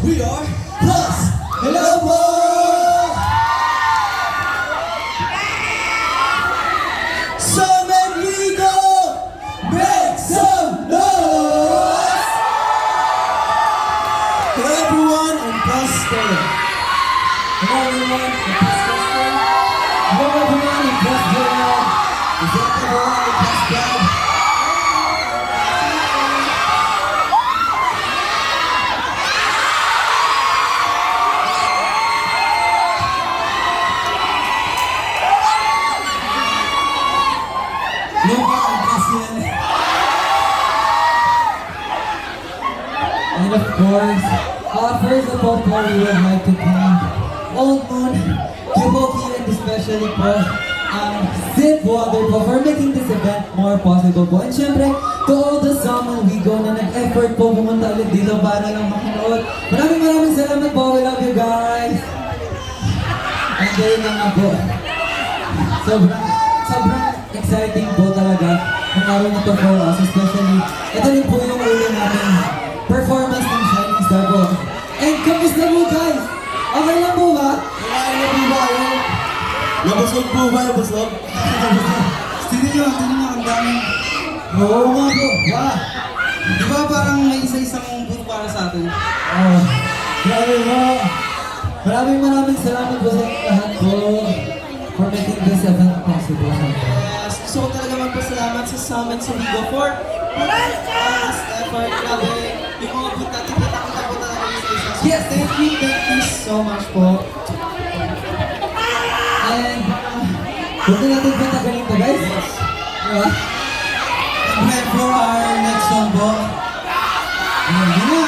We are Plus! Hello po! Summit Ligo! Make some noise! Hello everyone and Plus Stereo. Hello everyone and Plus Stereo. Hello everyone and Plus Stereo. Is that everyone and Plus Stereo? And of course, first of all, we would like to thank Old Moon, Juboki, and especially po, Zip Water po for making this event more possible po. And syempre, to all the Summit Ligo na nag-effort po pumunta ulit dito para lang makinood. Maraming salamat po. We love you guys. And ayun na nga po. Sobrang exciting po talaga ang araw na to for us, especially ito rin po yung ulo namin performance ng Shining Star po. And kamusta po guys? Okay lang po ba? Okay lang po ba? Nabusog po ba? Nabusog? Tingnan nyo ang daming. Oo nga po. Wow. Di ba parang may isa-isang booth para sa atin? Oo. Grabe mo. Maraming salamat po sa lahat po for making this event possible. Yes, gusto ko talaga magpasalamat sa Summit sa Ligo for effort, grabe. Yung mga booth natin, kita po talaga yung isa-isa. Yes, thank you so much po. And, huwag na natin patagalin to guys. Diba? And for our next song po. Ayan na!